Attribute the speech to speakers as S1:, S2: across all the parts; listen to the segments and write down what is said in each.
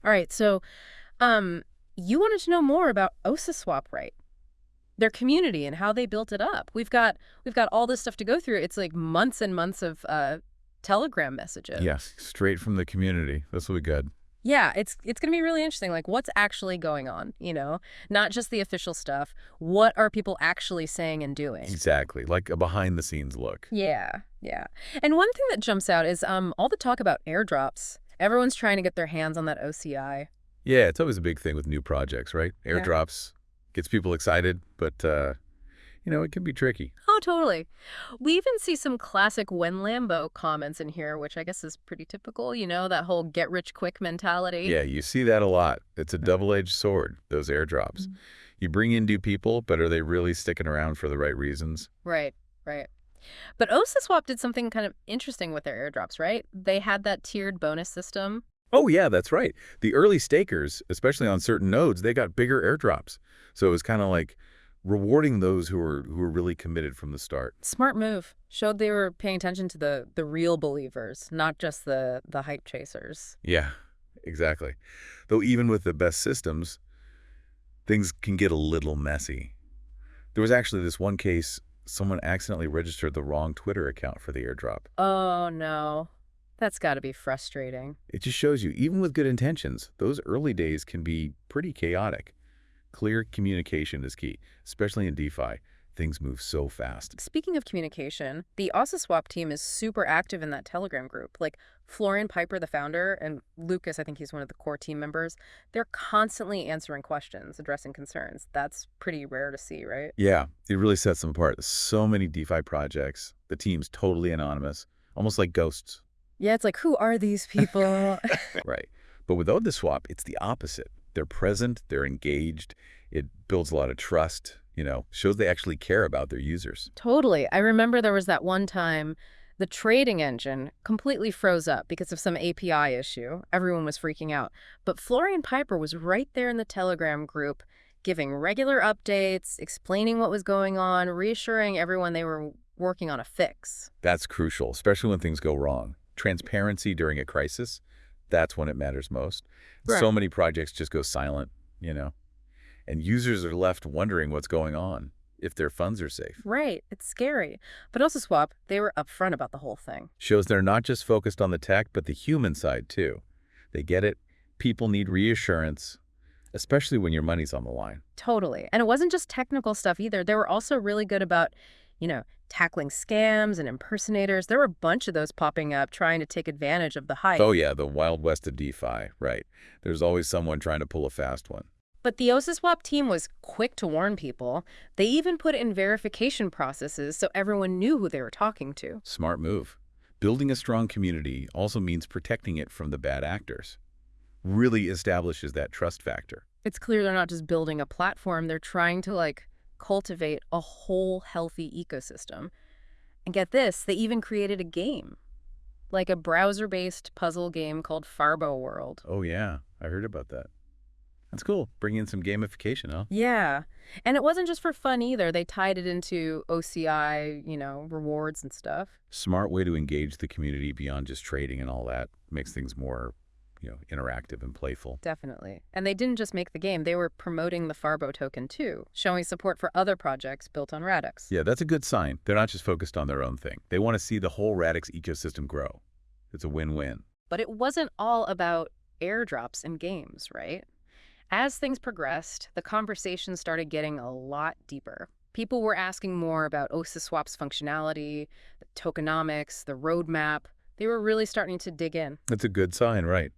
S1: All right, so you wanted to know more about Ociswap, right? Their community and how they built it up. We've got all this stuff to go through. It's like months and months of Telegram messages.
S2: Yes, straight from the community. This will be good.
S1: Yeah, it's going to be really interesting. Like, what's actually going on, Not just the official stuff. What are people actually saying and doing?
S2: Exactly, like a behind-the-scenes look.
S1: Yeah, yeah. And one thing that jumps out is all the talk about airdrops. Everyone's trying to get their hands on that OCI.
S2: Yeah, it's always a big thing with new projects, right?
S1: Yeah.
S2: Airdrops gets people excited, but, it can be tricky.
S1: Oh, totally. We even see some classic when Lambo comments in here, which I guess is pretty typical, that whole get-rich-quick mentality.
S2: Yeah, you see that a lot. It's a double-edged sword, those airdrops.
S1: Mhm.
S2: You bring in new people, but are they really sticking around for the right reasons?
S1: Right, right. But Ociswap did something kind of interesting with their airdrops, right? They had that tiered bonus system.
S2: Oh, yeah, that's right. The early stakers, especially on certain nodes, they got bigger airdrops. So it was kind of like rewarding those who were really committed from the start.
S1: Smart move. Showed they were paying attention to the real believers, not just the hype chasers.
S2: Yeah, exactly. Though even with the best systems, things can get a little messy. There was actually this one case, someone accidentally registered the wrong Twitter account for the airdrop.
S1: Oh, no. That's got to be frustrating.
S2: It just shows you, even with good intentions, those early days can be pretty chaotic. Clear communication is key, especially in DeFi. Things move so fast.
S1: Speaking of communication, the Ociswap team is super active in that Telegram group. Like Florian Piper, the founder, and Lucas, I think he's one of the core team members, they're constantly answering questions, addressing concerns. That's pretty rare to see, right?
S2: Yeah, it really sets them apart. So many DeFi projects, the team's totally anonymous, almost like ghosts.
S1: Yeah, it's like, who are these people?
S2: Right. But with Ociswap, it's the opposite. They're present, they're engaged, it builds a lot of trust, shows they actually care about their users.
S1: Totally. I remember there was that one time the trading engine completely froze up because of some API issue. Everyone was freaking out. But Florian Piper was right there in the Telegram group, giving regular updates, explaining what was going on, reassuring everyone they were working on a fix.
S2: That's crucial, especially when things go wrong. Transparency during a crisis, that's when it matters most.
S1: Right.
S2: So many projects just go silent, and users are left wondering what's going on, if their funds are safe.
S1: Right. It's scary. But also Swap, they were upfront about the whole thing.
S2: Shows they're not just focused on the tech, but the human side too. They get it. People need reassurance, especially when your money's on the line.
S1: Totally. And it wasn't just technical stuff either. They were also really good about, tackling scams and impersonators. There were a bunch of those popping up trying to take advantage of the hype.
S2: Oh yeah, the Wild West of DeFi, right. There's always someone trying to pull a fast one.
S1: But the Ociswap team was quick to warn people. They even put in verification processes so everyone knew who they were talking to.
S2: Smart move. Building a strong community also means protecting it from the bad actors. Really establishes that trust factor.
S1: It's clear they're not just building a platform. They're trying to, cultivate a whole healthy ecosystem. And get this, they even created a game. Like a browser-based puzzle game called Farbo World.
S2: Oh yeah, I heard about that. That's cool. Bring in some gamification, huh?
S1: Yeah. And it wasn't just for fun either. They tied it into OCI, rewards and stuff.
S2: Smart way to engage the community beyond just trading and all that. Makes things more, interactive and playful.
S1: Definitely. And they didn't just make the game. They were promoting the Farbo token too, showing support for other projects built on Radix.
S2: Yeah, that's a good sign. They're not just focused on their own thing. They want to see the whole Radix ecosystem grow. It's a win-win.
S1: But it wasn't all about airdrops and games, right? As things progressed, the conversation started getting a lot deeper. People were asking more about Ociswap's functionality, the tokenomics, the roadmap. They were really starting to dig in.
S2: That's a good sign, right?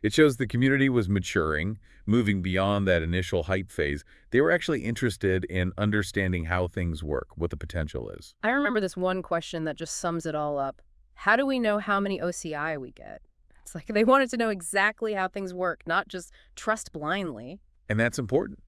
S2: It shows the community was maturing, moving beyond that initial hype phase. They were actually interested in understanding how things work, what the potential is.
S1: I remember this one question that just sums it all up. How do we know how many OCI we get? It's like they wanted to know exactly how things work, not just trust blindly.
S2: And that's important.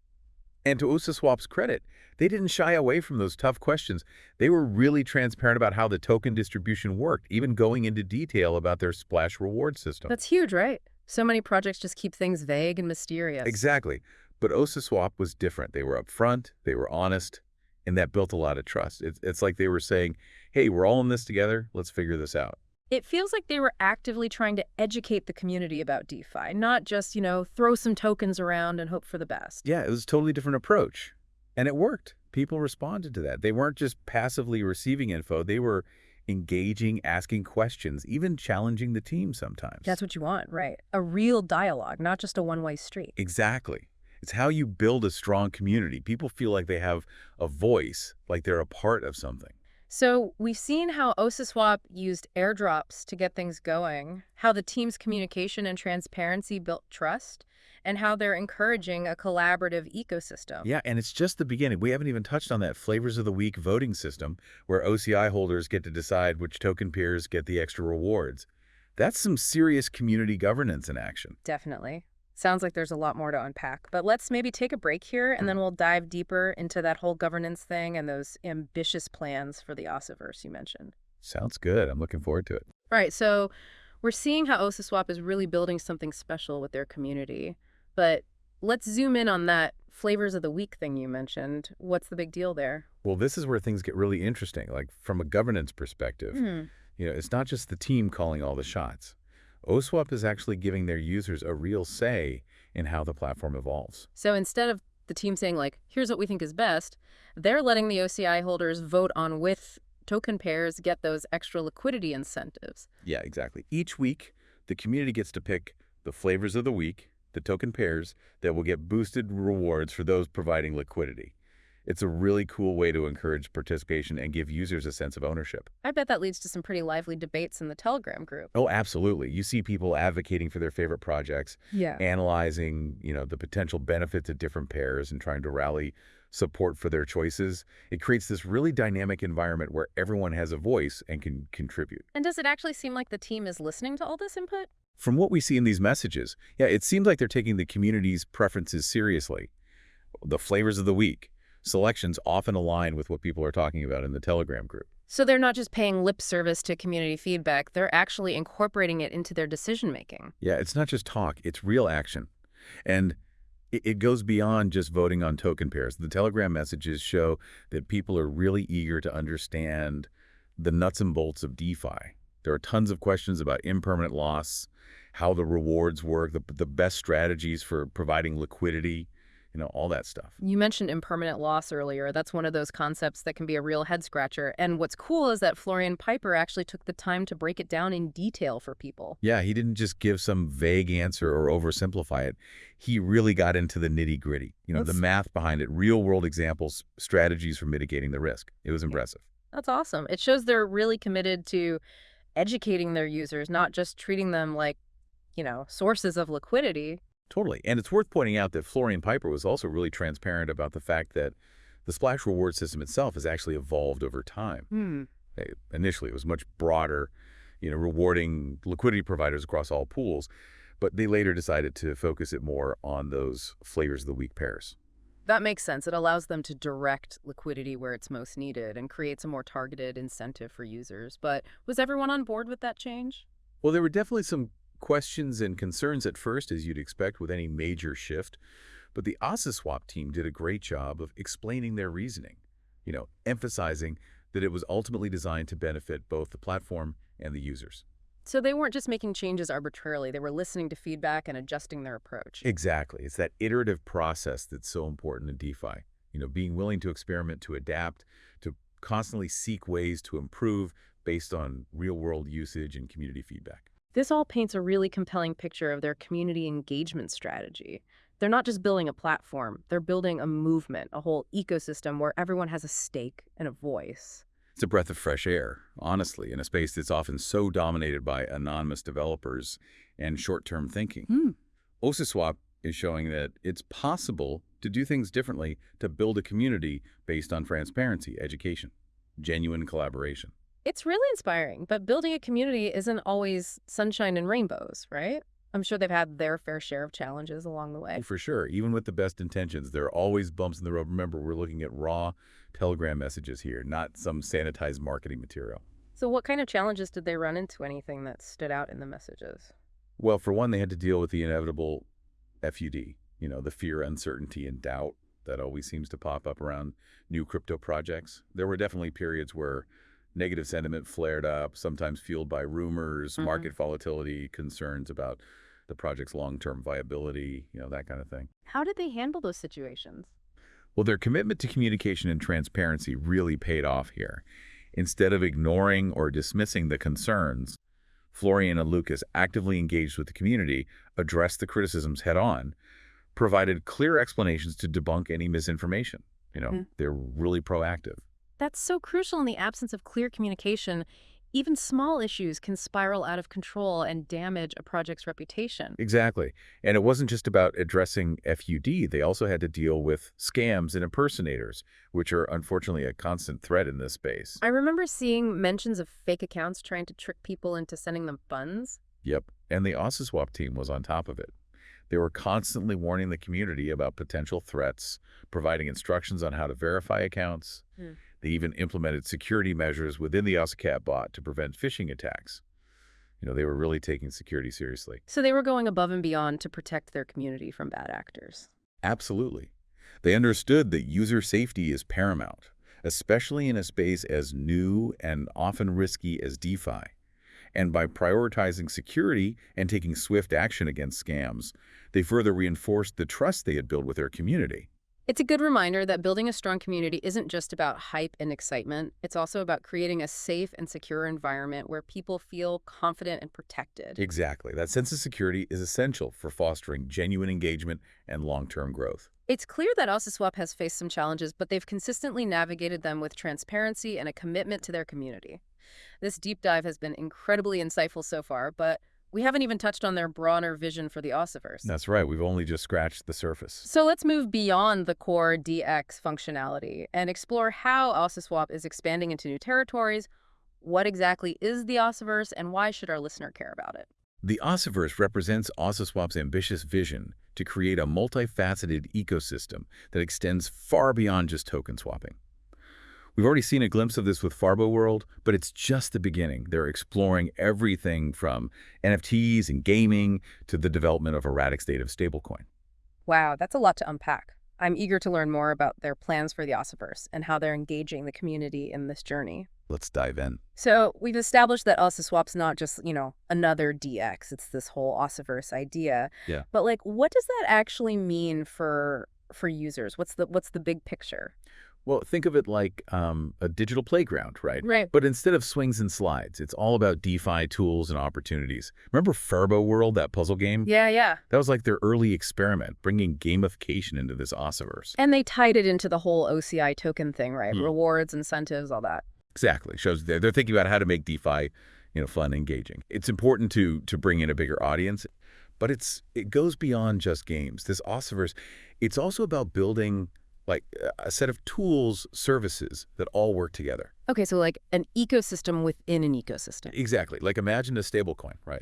S2: And to Ociswap's credit, they didn't shy away from those tough questions. They were really transparent about how the token distribution worked, even going into detail about their splash reward system.
S1: That's huge, right? So many projects just keep things vague and mysterious.
S2: Exactly. But Ociswap was different. They were upfront, they were honest, and that built a lot of trust. It's like they were saying, hey, we're all in this together. Let's figure this out.
S1: It feels like they were actively trying to educate the community about DeFi, not just, throw some tokens around and hope for the best.
S2: Yeah, it was a totally different approach. And it worked. People responded to that. They weren't just passively receiving info. They were engaging, asking questions, even challenging the team sometimes.
S1: That's what you want, right? A real dialogue, not just a one-way street.
S2: Exactly. It's how you build a strong community. People feel like they have a voice, like they're a part of something.
S1: So we've seen how Ociswap used airdrops to get things going, how the team's communication and transparency built trust, and how they're encouraging a collaborative ecosystem.
S2: Yeah, and it's just the beginning. We haven't even touched on that Flavors of the Week voting system where OCI holders get to decide which token peers get the extra rewards. That's some serious community governance in action.
S1: Definitely. Sounds like there's a lot more to unpack, but let's maybe take a break here and then we'll dive deeper into that whole governance thing and those ambitious plans for the Ossiverse you mentioned.
S2: Sounds good. I'm looking forward to it.
S1: All right, so we're seeing how Ociswap is really building something special with their community, but let's zoom in on that flavors of the week thing you mentioned. What's the big deal there?
S2: Well, this is where things get really interesting. Like from a governance perspective, it's not just the team calling all the shots. OSWAP is actually giving their users a real say in how the platform evolves.
S1: So instead of the team saying, like, here's what we think is best, they're letting the OCI holders vote on which token pairs get those extra liquidity incentives.
S2: Yeah, exactly. Each week, the community gets to pick the flavors of the week, the token pairs that will get boosted rewards for those providing liquidity. It's a really cool way to encourage participation and give users a sense of ownership.
S1: I bet that leads to some pretty lively debates in the Telegram group.
S2: Oh, absolutely. You see people advocating for their favorite projects,
S1: Yeah.
S2: analyzing, the potential benefits of different pairs and trying to rally support for their choices. It creates this really dynamic environment where everyone has a voice and can contribute.
S1: And does it actually seem like the team is listening to all this input?
S2: From what we see in these messages, yeah, it seems like they're taking the community's preferences seriously. The flavors of the week. Selections often align with what people are talking about in the Telegram group.
S1: So they're not just paying lip service to community feedback, they're actually incorporating it into their decision-making.
S2: Yeah, it's not just talk, it's real action. And it goes beyond just voting on token pairs. The Telegram messages show that people are really eager to understand the nuts and bolts of DeFi. There are tons of questions about impermanent loss, how the rewards work, the best strategies for providing liquidity, all that stuff.
S1: You mentioned impermanent loss earlier. That's one of those concepts that can be a real head-scratcher. And what's cool is that Florian Piper actually took the time to break it down in detail for people.
S2: Yeah, he didn't just give some vague answer or oversimplify it. He really got into the nitty-gritty, the math behind it, real-world examples, strategies for mitigating the risk. It was impressive.
S1: That's awesome. It shows they're really committed to educating their users, not just treating them like, sources of liquidity.
S2: Totally. And it's worth pointing out that Florian Piper was also really transparent about the fact that the Splash reward system itself has actually evolved over time. Initially, it was much broader, rewarding liquidity providers across all pools, but they later decided to focus it more on those flavors of the week pairs.
S1: That makes sense. It allows them to direct liquidity where it's most needed and creates a more targeted incentive for users. But was everyone on board with that change?
S2: Well, there were definitely some questions and concerns at first, as you'd expect with any major shift, but the Ociswap team did a great job of explaining their reasoning, emphasizing that it was ultimately designed to benefit both the platform and the users.
S1: So they weren't just making changes arbitrarily. They were listening to feedback and adjusting their approach.
S2: Exactly. It's that iterative process that's so important in DeFi. Being willing to experiment, to adapt, to constantly seek ways to improve based on real-world usage and community feedback.
S1: This all paints a really compelling picture of their community engagement strategy. They're not just building a platform, they're building a movement, a whole ecosystem where everyone has a stake and a voice.
S2: It's a breath of fresh air, honestly, in a space that's often so dominated by anonymous developers and short-term thinking. Ociswap is showing that it's possible to do things differently to build a community based on transparency, education, genuine collaboration.
S1: It's really inspiring, but building a community isn't always sunshine and rainbows, right? I'm sure they've had their fair share of challenges along the way.
S2: Oh, for sure. Even with the best intentions, there are always bumps in the road. Remember, we're looking at raw Telegram messages here, not some sanitized marketing material.
S1: So what kind of challenges did they run into? Anything that stood out in the messages?
S2: Well, for one, they had to deal with the inevitable FUD, the fear, uncertainty, and doubt that always seems to pop up around new crypto projects. There were definitely periods where Negative sentiment flared up, sometimes fueled by rumors,
S1: Hmm.
S2: market volatility, concerns about the project's long-term viability, that kind of thing.
S1: How did they handle those situations?
S2: Well, their commitment to communication and transparency really paid off here. Instead of ignoring or dismissing the concerns, Florian and Lucas actively engaged with the community, addressed the criticisms head-on, provided clear explanations to debunk any misinformation. They're really proactive.
S1: That's so crucial in the absence of clear communication. Even small issues can spiral out of control and damage a project's reputation.
S2: Exactly. And it wasn't just about addressing FUD. They also had to deal with scams and impersonators, which are unfortunately a constant threat in this space.
S1: I remember seeing mentions of fake accounts trying to trick people into sending them funds.
S2: Yep. And the Ociswap team was on top of it. They were constantly warning the community about potential threats, providing instructions on how to verify accounts.
S1: Hmm.
S2: They even implemented security measures within the Ociswap bot to prevent phishing attacks. They were really taking security seriously.
S1: So they were going above and beyond to protect their community from bad actors.
S2: Absolutely. They understood that user safety is paramount, especially in a space as new and often risky as DeFi. And by prioritizing security and taking swift action against scams, they further reinforced the trust they had built with their community.
S1: It's a good reminder that building a strong community isn't just about hype and excitement. It's also about creating a safe and secure environment where people feel confident and protected.
S2: Exactly. That sense of security is essential for fostering genuine engagement and long-term growth.
S1: It's clear that Ociswap has faced some challenges, but they've consistently navigated them with transparency and a commitment to their community. This deep dive has been incredibly insightful so far, but we haven't even touched on their broader vision for the Ossiverse.
S2: That's right. We've only just scratched the surface.
S1: So let's move beyond the core DEX functionality and explore how Ociswap is expanding into new territories. What exactly is the Ossiverse, and why should our listener care about it?
S2: The Ossiverse represents Ociswap's ambitious vision to create a multifaceted ecosystem that extends far beyond just token swapping. We've already seen a glimpse of this with Farbo World, but it's just the beginning. They're exploring everything from NFTs and gaming to the development of a RadixDLT stablecoin.
S1: Wow, that's a lot to unpack. I'm eager to learn more about their plans for the Ossiverse and how they're engaging the community in this journey.
S2: Let's dive in.
S1: So we've established that Ociswap's not just, another DX. It's this whole Ossiverse idea.
S2: Yeah.
S1: But what does that actually mean for users? What's the big picture?
S2: Well, think of it like a digital playground, right?
S1: Right.
S2: But instead of swings and slides, it's all about DeFi tools and opportunities. Remember Farbo World, that puzzle game?
S1: Yeah.
S2: That was like their early experiment, bringing gamification into this Ossiverse.
S1: And they tied it into the whole OCI token thing, right?
S2: Hmm.
S1: Rewards, incentives, all that.
S2: Exactly. Shows they're thinking about how to make DeFi, fun and engaging. It's important to bring in a bigger audience, but it goes beyond just games. This Ossiverse, it's also about building like a set of tools, services that all work together.
S1: Okay, so like an ecosystem within an ecosystem.
S2: Exactly. Like imagine a stablecoin, right?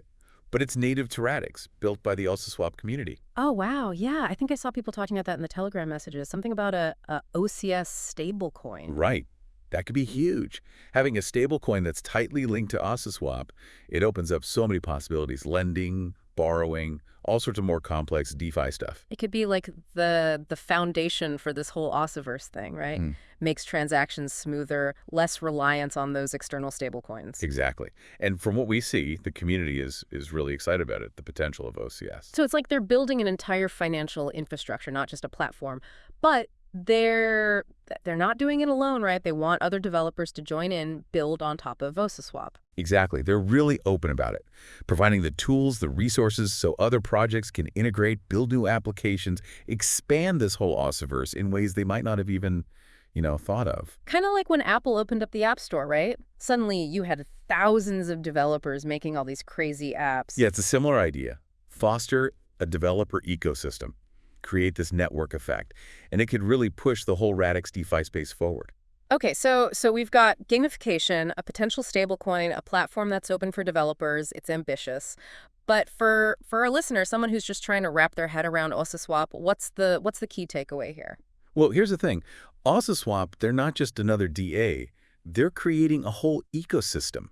S2: But it's native to Radix, built by the Ociswap community.
S1: Oh, wow. Yeah, I think I saw people talking about that in the Telegram messages. Something about a OCS stablecoin.
S2: Right. That could be huge. Having a stablecoin that's tightly linked to Ociswap, it opens up so many possibilities. Lending, borrowing, all sorts of more complex DeFi stuff.
S1: It could be like the foundation for this whole Ossiverse thing, right?
S2: Mm.
S1: Makes transactions smoother, less reliance on those external stablecoins.
S2: Exactly. And from what we see, the community is really excited about it, the potential of OCS.
S1: So it's like they're building an entire financial infrastructure, not just a platform. But they're not doing it alone, right? They want other developers to join in, build on top of Ociswap.
S2: Exactly. They're really open about it, providing the tools, the resources so other projects can integrate, build new applications, expand this whole Ossiverse in ways they might not have even, thought of.
S1: Kind of like when Apple opened up the App Store, right? Suddenly you had thousands of developers making all these crazy apps.
S2: Yeah, it's a similar idea. Foster a developer ecosystem. Create this network effect, and it could really push the whole Radix DeFi space forward.
S1: Okay, so we've got gamification, a potential stablecoin, a platform that's open for developers. It's ambitious. But for our listener, someone who's just trying to wrap their head around Ociswap, what's the key takeaway here?
S2: Well, here's the thing. Ociswap, they're not just another DA. They're creating a whole ecosystem,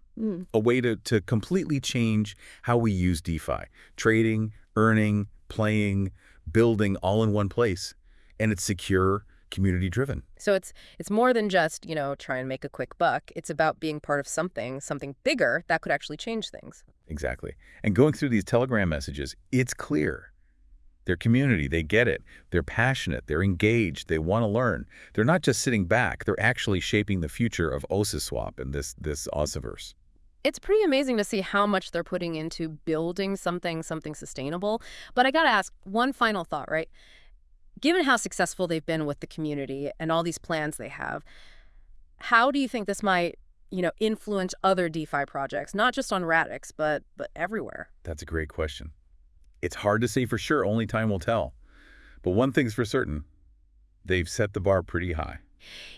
S2: a way to completely change how we use DeFi. Trading, earning, playing, building all in one place. And it's secure, community-driven.
S1: So it's more than just, try and make a quick buck. It's about being part of something bigger that could actually change things.
S2: Exactly. And going through these Telegram messages, it's clear. Their community, they get it. They're passionate. They're engaged. They want to learn. They're not just sitting back. They're actually shaping the future of Ociswap and this Ociverse.
S1: It's pretty amazing to see how much they're putting into building something sustainable. But I got to ask one final thought, right? Given how successful they've been with the community and all these plans they have, how do you think this might, influence other DeFi projects, not just on Radix, but everywhere?
S2: That's a great question. It's hard to say for sure. Only time will tell. But one thing's for certain. They've set the bar pretty high.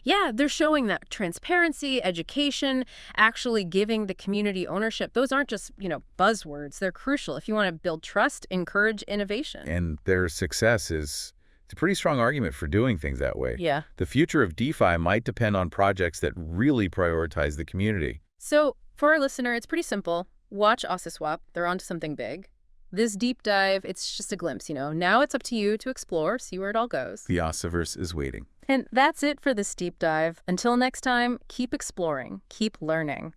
S1: Yeah, they're showing that transparency, education, actually giving the community ownership. Those aren't just, buzzwords. They're crucial if you want to build trust, encourage innovation.
S2: And their success is it's a pretty strong argument for doing things that way.
S1: Yeah.
S2: The future of DeFi might depend on projects that really prioritize the community.
S1: So for our listener, it's pretty simple. Watch Ociswap. They're onto something big. This deep dive, it's just a glimpse, Now it's up to you to explore, see where it all goes.
S2: The Ociverse is waiting.
S1: And that's it for this deep dive. Until next time, keep exploring, keep learning.